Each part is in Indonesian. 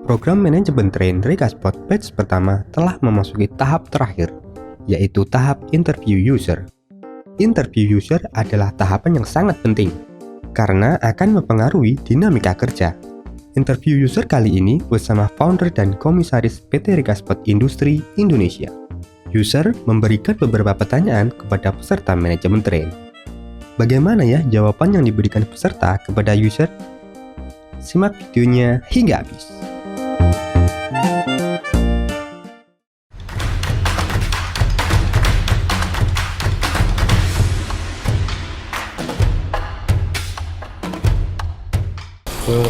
Program manajemen train Rekaspot batch pertama telah memasuki tahap terakhir, yaitu tahap interview user. Interview user adalah tahapan yang sangat penting, karena akan mempengaruhi dinamika kerja. Interview user kali ini bersama founder dan komisaris PT Rekaspot Industri Indonesia. User memberikan beberapa pertanyaan kepada peserta manajemen train. Bagaimana ya jawaban yang diberikan peserta kepada user? Simak videonya hingga habis.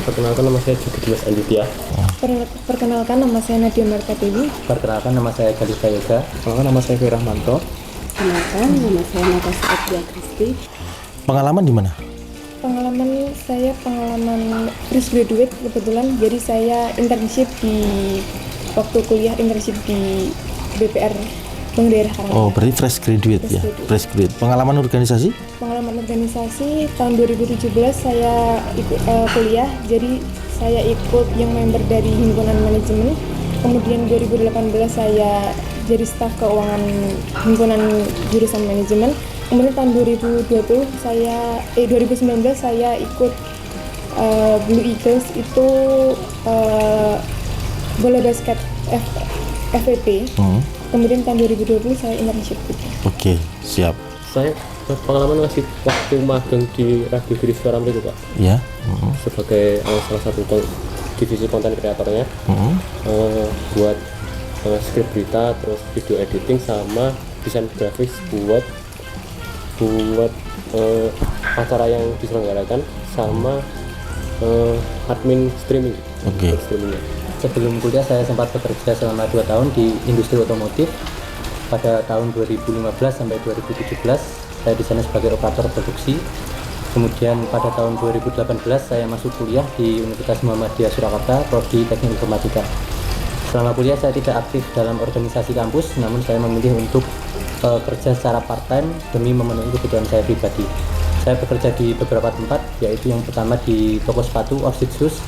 Perkenalkan, nama saya juga Dimas Anditya. Perkenalkan, nama saya Nadia Marta Dewi. Perkenalkan, nama saya Galista Yoga. Perkenalkan, nama saya Firahmanto. Perkenalkan, nama saya Natasha Adria Kristi. Pengalaman di mana? Pengalaman fresh graduate kebetulan, jadi saya internship waktu kuliah internship di BPR Bank Daerah Karanganyar. Oh, berarti fresh graduate ya? Fresh graduate. Pengalaman organisasi? Pengalaman organisasi tahun 2017 saya ikut kuliah, jadi saya ikut yang member dari himpunan manajemen. Kemudian 2018 saya jadi staf keuangan himpunan jurusan manajemen. Kemudian tahun 2019 saya ikut Blue Eagles, itu bola basket FVP. Kemudian tahun 2020 saya internship gitu. Oke, siap. Saya pengalaman masih waktu magang di Radio Giri Suara itu, Pak. Ya. Sebagai salah satu divisi konten kreatornya, buat skrip berita, terus video editing sama desain grafis buat acara yang diselenggarakan sama admin streaming. Oke. Streamingnya. Sebelum kuliah saya sempat bekerja selama 2 tahun di industri otomotif. Pada tahun 2015 sampai 2017 saya di sana sebagai operator produksi. Kemudian pada tahun 2018 saya masuk kuliah di Universitas Muhammadiyah Surakarta, prodi Teknik Informatika. Selama kuliah saya tidak aktif dalam organisasi kampus, namun saya memilih untuk kerja secara part-time demi memenuhi kebutuhan saya pribadi. Saya bekerja di beberapa tempat, yaitu yang pertama di toko sepatu Orchid Shoes.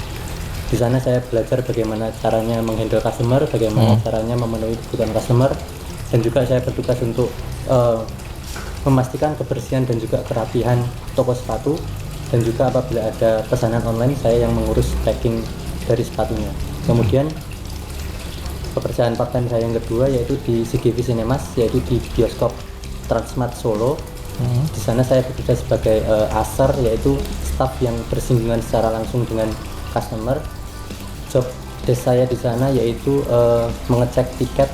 Di sana saya belajar bagaimana caranya menghandle customer, bagaimana caranya memenuhi kebutuhan customer, dan juga saya bertugas untuk memastikan kebersihan dan juga kerapihan toko sepatu, dan juga apabila ada pesanan online saya yang mengurus packing dari sepatunya. Kemudian pekerjaan part-time saya yang kedua yaitu di CGV Cinemas, yaitu di bioskop Transmart Solo. Di sana saya bekerja sebagai aser, yaitu staf yang bersinggungan secara langsung dengan customer. Job desk saya di sana yaitu mengecek tiket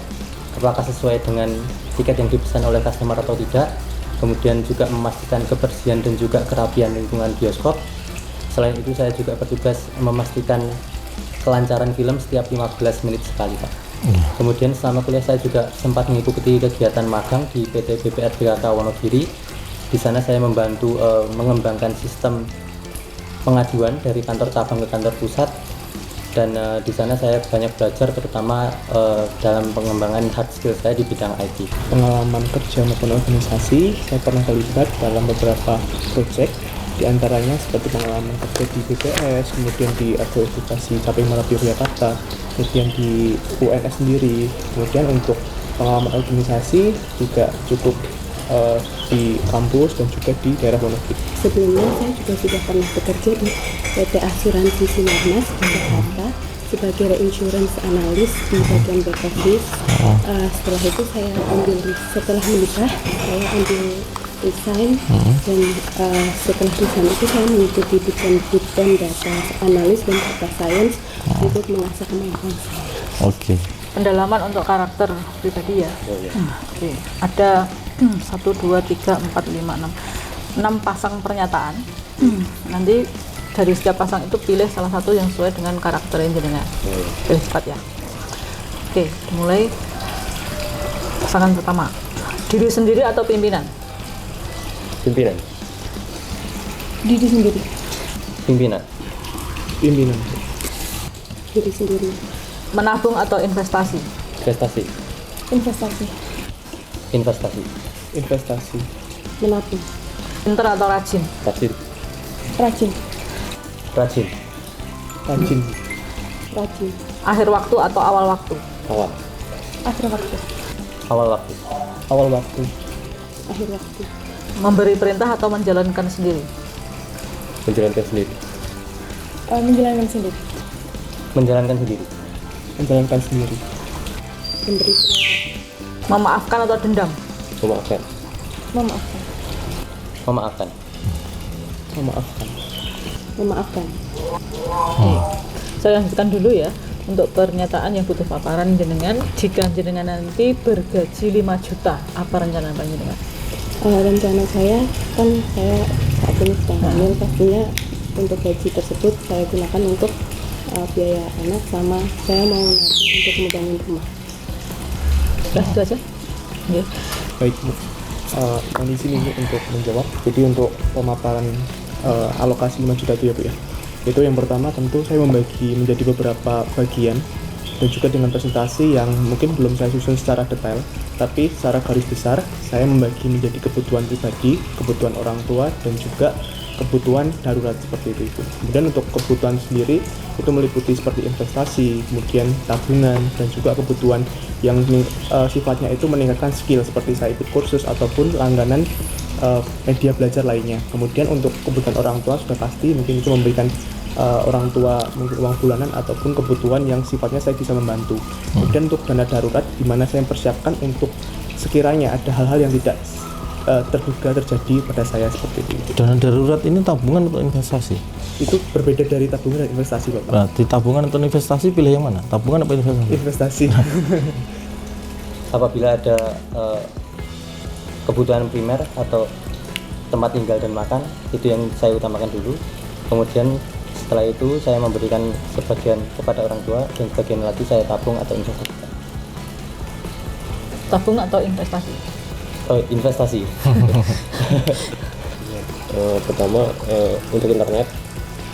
apakah sesuai dengan tiket yang dipesan oleh customer atau tidak. Kemudian juga memastikan kebersihan dan juga kerapian lingkungan bioskop. Selain itu saya juga bertugas memastikan kelancaran film setiap 15 menit sekali, Pak. Kemudian selama kuliah saya juga sempat mengikuti kegiatan magang di PT BPR BKK Wonogiri. Di sana saya membantu mengembangkan sistem pengaduan dari kantor cabang ke kantor pusat, dan di sana saya banyak belajar terutama dalam pengembangan hard skill saya di bidang IT. Pengalaman kerja maupun organisasi, saya pernah terlibat dalam beberapa proyek, di antaranya seperti pengalaman kerja di BPS, kemudian di Argo Edukasi KPI Marapi Jakarta, kemudian di UNS sendiri. Kemudian untuk pengalaman organisasi juga cukup di kampus dan juga di daerah Wonogiri. Sebelumnya saya juga sudah pernah bekerja di PT Asuransi Sinarmas di Jakarta sebagai reinsurance analis di bagian back office. Setelah itu setelah menikah saya ambil resign, dan setelah resign itu saya mengikuti bootcamp data analis dan data science untuk mengasah kemampuan saya. Oke. Pendalaman untuk karakter pribadi ya. Oke. Ada 1, 2, 3, 4, 5, 6 pasang pernyataan. Nanti dari setiap pasang itu pilih salah satu yang sesuai dengan karakter jenengan. Pilih cepat ya. Oke, mulai pasangan pertama. Diri sendiri atau pimpinan? Pimpinan. Diri sendiri. Pimpinan. Pimpinan. Diri sendiri. Menabung atau investasi? Investasi. Investasi. Investasi. Investasi. Menabung. Pinter atau rajin? Rajin. Rajin. Rajin. Rajin. Rajin. Akhir waktu atau awal waktu? Awal. Akhir waktu. Awal waktu. Awal waktu. Akhir waktu. Memberi perintah atau menjalankan sendiri? Menjalankan sendiri. Menjalankan sendiri. Menjalankan sendiri. Menjalankan sendiri. Memberi perintah. Memaafkan atau dendam? Memaafkan. Memaafkan. Memaafkan. Memaafkan. Memaafkan. Saya lanjutkan dulu ya. Untuk pernyataan yang butuh paparan jenengan, jika jenengan nanti bergaji 5 juta, apa rencana jenengan? Rencana saya kan saya saat ini sedang hamil, pastinya untuk gaji tersebut saya gunakan untuk biaya anak, sama saya mau nanti untuk membangun rumah. Sudah itu aja. Ya. Baik Bu, mohon izin ini untuk menjawab. Jadi untuk pemaparan alokasi 5 juta itu ya Bu ya. Itu yang pertama tentu saya membagi menjadi beberapa bagian dan juga dengan presentasi yang mungkin belum saya susun secara detail, tapi secara garis besar saya membagi menjadi kebutuhan pribadi, kebutuhan orang tua, dan juga kebutuhan darurat seperti itu. Kemudian untuk kebutuhan sendiri itu meliputi seperti investasi, kemudian tabungan, dan juga kebutuhan yang sifatnya itu meningkatkan skill seperti saya ikut kursus ataupun langganan media belajar lainnya. Kemudian untuk kebutuhan orang tua sudah pasti mungkin itu memberikan orang tua mungkin uang bulanan ataupun kebutuhan yang sifatnya saya bisa membantu. Kemudian untuk dana darurat di mana saya mempersiapkan untuk sekiranya ada hal-hal yang tidak terduga terjadi pada saya seperti itu. Dana darurat ini tabungan atau investasi? Itu berbeda dari tabungan dan investasi, Bapak. Berarti tabungan atau investasi pilih yang mana? Tabungan atau investasi? Investasi. Apabila ada kebutuhan primer atau tempat tinggal dan makan, itu yang saya utamakan dulu. Kemudian setelah itu saya memberikan sebagian kepada orang tua dan sebagian lagi saya tabung atau investasi. Tabung atau investasi? Investasi. Pertama untuk internet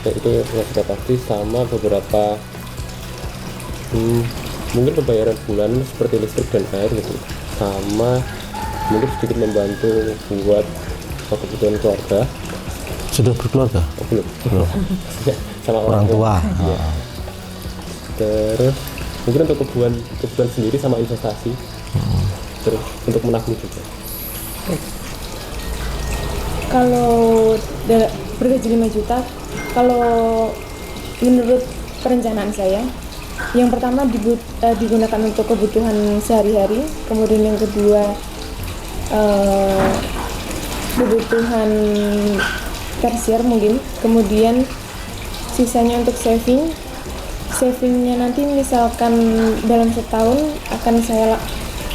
itu yang sudah pasti, sama beberapa mungkin pembayaran bulanan seperti listrik dan air gitu, sama mungkin sedikit membantu buat kebutuhan keluarga. Sudah berkeluarga? Belum. Sama Orang tua. Ya. Terus mungkin untuk kebutuhan sendiri sama investasi. Terus untuk menabung juga. Kalau bergaji 5 juta, kalau menurut perencanaan saya, yang pertama digunakan untuk kebutuhan sehari-hari, kemudian yang kedua kebutuhan tersier mungkin, kemudian sisanya untuk savingnya nanti misalkan dalam setahun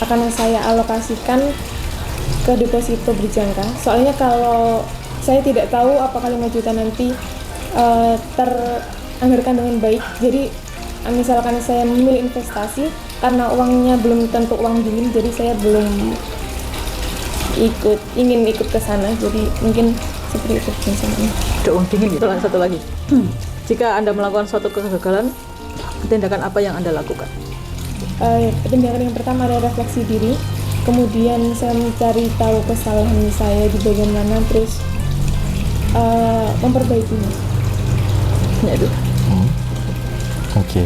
akan saya alokasikan ke deposito berjangka. Soalnya kalau saya tidak tahu apakah 5 juta nanti teranggarkan dengan baik, jadi misalkan saya memilih investasi karena uangnya belum tentu uang dingin, jadi saya belum ingin ikut ke sana, jadi mungkin seperti itu misalnya. Ada uang dingin itu satu lagi. Jika Anda melakukan suatu kegagalan, tindakan apa yang Anda lakukan? Tindakan yang pertama adalah refleksi diri, kemudian saya mencari tahu kesalahan saya di bagian mana, terus memperbaikinya. Ya itu. Oke.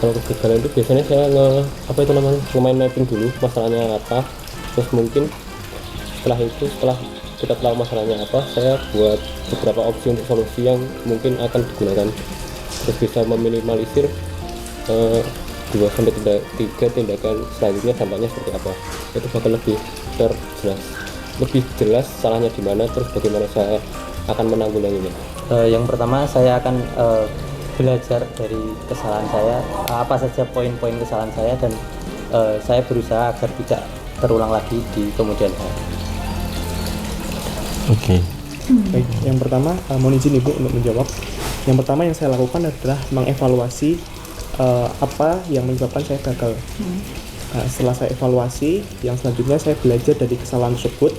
Kalau kegagalan itu biasanya saya nge-mind mapping dulu masalahnya apa, terus mungkin setelah kita tahu masalahnya apa, saya buat beberapa opsi untuk solusi yang mungkin akan digunakan, terus bisa meminimalisir 2-3 tindakan selanjutnya dampaknya seperti apa. Itu bakal lebih jelas salahnya di mana, terus bagaimana saya akan menanggulanginya. Yang pertama saya akan belajar dari kesalahan saya, apa saja poin-poin kesalahan saya, dan saya berusaha agar tidak terulang lagi di kemudian hari. Oke. Baik, yang pertama mohon izin Ibu untuk menjawab. Yang pertama yang saya lakukan adalah mengevaluasi apa yang menyebabkan saya gagal. Setelah saya evaluasi, yang selanjutnya saya belajar dari kesalahan tersebut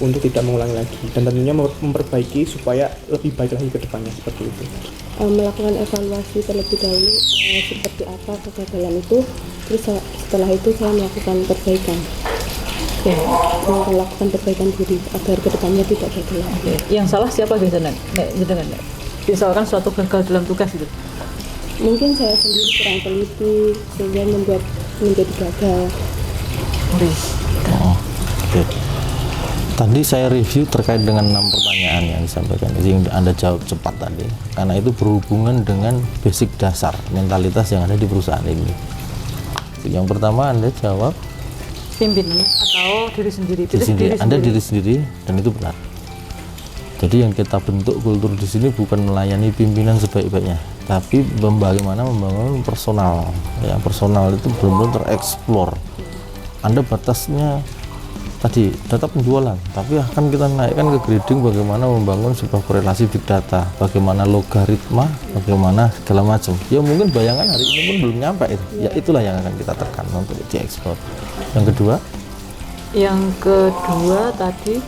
untuk tidak mengulangi lagi, dan tentunya memperbaiki supaya lebih baik lagi ke depannya, seperti itu. Melakukan evaluasi terlebih dahulu seperti apa kegagalan itu, terus setelah itu saya melakukan perbaikan. Melakukan perbaikan diri agar kedepannya tidak gagal lagi. Yang salah siapa biasanya? Misalkan suatu gagal dalam tugas itu. mungkin saya sendiri kurang teliti sehingga membuat menjadi gagal. Oh, oke. Tadi saya review terkait dengan 6 pertanyaan yang disampaikan, yang Anda jawab cepat tadi, karena itu berhubungan dengan basic dasar mentalitas yang ada di perusahaan ini. Yang pertama Anda jawab Pimpinan atau diri sendiri. Anda diri sendiri, dan itu benar. Jadi yang kita bentuk kultur di sini bukan melayani pimpinan sebaik-baiknya, tapi bagaimana membangun personal. Ya, personal itu benar-benar tereksplor. Anda batasnya tadi data penjualan, tapi akan kita naikkan ke grading bagaimana membangun sebuah korelasi big data, bagaimana logaritma, bagaimana segala macam. Ya mungkin bayangan hari ini pun belum nyampe itu. Ya itulah yang akan kita tekan untuk diekspor. Yang kedua tadi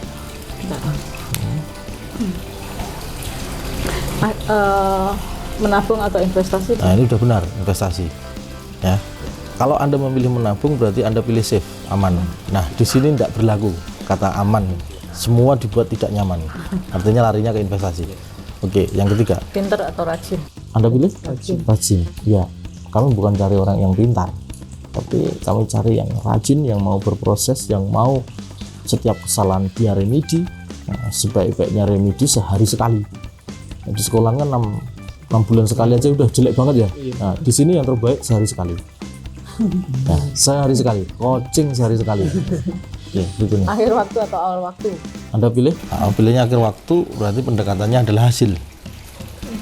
menabung atau investasi. Nah, ini udah benar, investasi. Ya. Kalau Anda memilih menabung berarti Anda pilih safe, aman. Nah, di sini tidak berlaku kata aman. Semua dibuat tidak nyaman. Artinya larinya ke investasi. Oke, yang ketiga. Pintar atau rajin? Anda pilih? Rajin. Ya. Kami bukan cari orang yang pintar, tapi kami cari yang rajin, yang mau berproses, yang mau setiap kesalahan dia remedi. Nah, sebaik-baiknya remedi sehari sekali. Nah, di sekolah kan 6 bulan sekali aja udah jelek banget ya. Nah, di sini yang terbaik sehari sekali. Nah, sehari sekali, coaching sehari sekali. Ya, gitu nih. Akhir waktu atau awal waktu? Anda pilih? Pilihnya akhir waktu, berarti pendekatannya adalah hasil.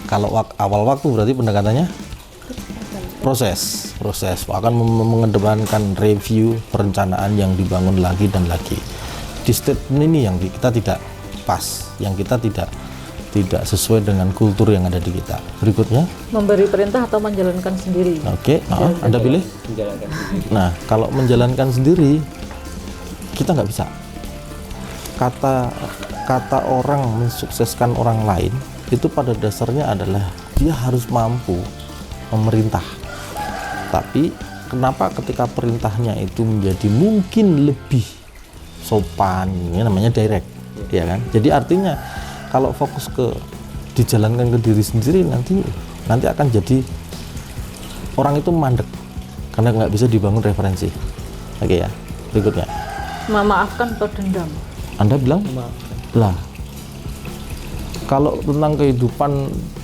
Kalau awal waktu berarti pendekatannya proses. Akan mengedepankan review, perencanaan yang dibangun lagi dan lagi. Di statement ini yang kita tidak pas, yang kita tidak sesuai dengan kultur yang ada di kita. Berikutnya, memberi perintah atau menjalankan sendiri. Oke, Anda pilih? Menjalankan sendiri. Nah, kalau menjalankan sendiri kita nggak bisa. Kata orang mensukseskan orang lain itu pada dasarnya adalah dia harus mampu memerintah. Tapi kenapa ketika perintahnya itu menjadi mungkin lebih sopan, ini namanya direct, ya kan? Jadi artinya kalau fokus ke dijalankan ke diri sendiri nanti akan jadi orang itu mandek karena nggak bisa dibangun referensi. Oke ya, berikutnya. Memaafkan atau dendam? Anda bilang? Lah, kalau tentang kehidupan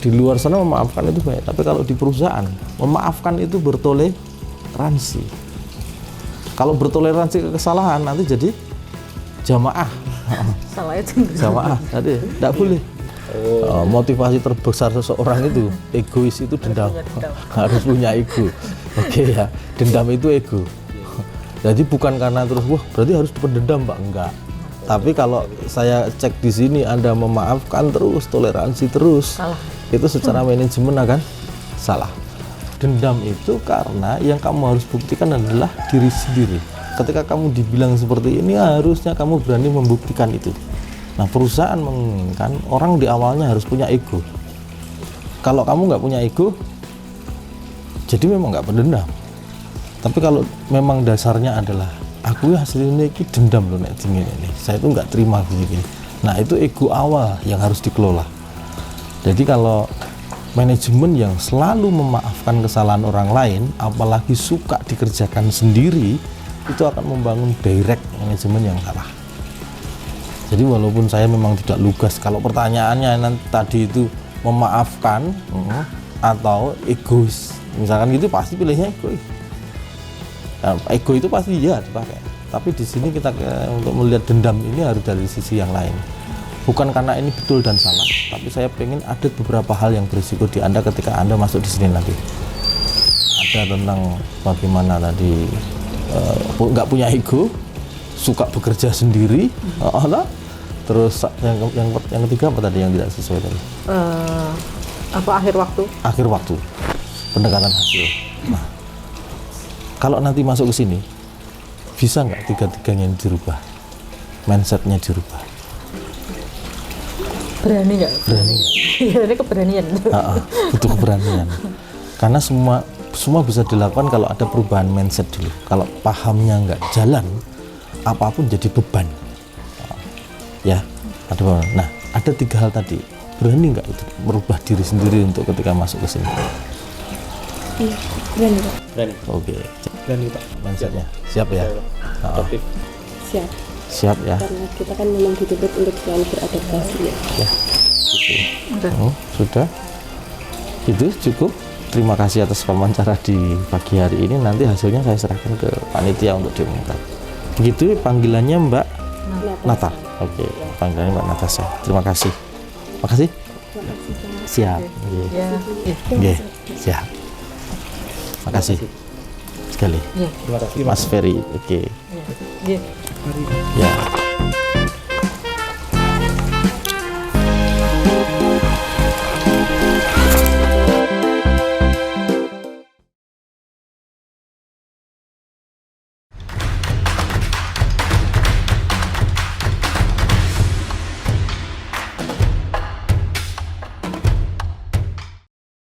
di luar sana memaafkan itu baik, tapi kalau di perusahaan memaafkan itu bertoleransi. Kalau bertoleransi ke kesalahan nanti jadi jamaah. Salah itu jamaah tadi tidak boleh. Motivasi terbesar seseorang itu egois itu dendam. Harus punya ego. Oke ya, dendam itu ego. Jadi bukan karena terus wah berarti harus dendam Pak, enggak. Tapi kalau saya cek di sini Anda memaafkan terus, toleransi terus, salah. Itu secara manajemen akan salah. Dendam itu karena yang kamu harus buktikan adalah diri sendiri. Ketika kamu dibilang seperti ini, harusnya kamu berani membuktikan itu. Nah, perusahaan menginginkan orang di awalnya harus punya ego. Kalau kamu nggak punya ego, jadi memang nggak berdendam. Tapi kalau memang dasarnya adalah aku hasilnya ini dendam loh nek dingin ini, saya itu nggak terima begini. Nah, itu ego awal yang harus dikelola. Jadi kalau manajemen yang selalu memaafkan kesalahan orang lain, apalagi suka dikerjakan sendiri, itu akan membangun direct manajemen yang salah. Jadi walaupun saya memang tidak lugas, kalau pertanyaannya nanti tadi itu memaafkan atau egois, misalkan gitu pasti pilihnya egois. Nah, ego itu pasti ya dipakai. Tapi di sini kita untuk melihat dendam ini harus dari sisi yang lain. Bukan karena ini betul dan salah, tapi saya pengen ada beberapa hal yang berisiko di Anda ketika Anda masuk di sini nanti. Ada tentang bagaimana tadi nggak punya ego, suka bekerja sendiri, terus yang ketiga apa tadi yang tidak sesuai tadi? Akhir waktu? Akhir waktu, pendekatan hasil. Nah, kalau nanti masuk ke sini, bisa nggak tiga-tiganya dirubah, mindsetnya dirubah? Berani nggak? Berani nggak? Ini keberanian. Butuh keberanian. Karena semua bisa dilakukan kalau ada perubahan mindset dulu. Kalau pahamnya nggak jalan, apapun jadi beban. Ya, ada. Nah, ada 3 hal tadi. Berani nggak itu merubah diri sendiri untuk ketika masuk ke sini? Iya, berani Pak. Berani. Oke, Berani Pak. mindsetnya siap ya. Oh, Adaptif. Siap, siap ya. karena kita kan memang dituntut untuk selalu beradaptasi ya. Udah. Oh, sudah. Itu cukup. Terima kasih atas wawancara di pagi hari ini. Nanti hasilnya saya serahkan ke panitia untuk diumumkan. Begitu panggilannya Mbak Nata. Oke, panggilannya Mbak Natasha. Terima kasih. Makasih. Siap. Oke. Ya, Oke, siap. Makasih sekali. ya, Terima kasih. Mas Ferry. Oke. ya. Ya.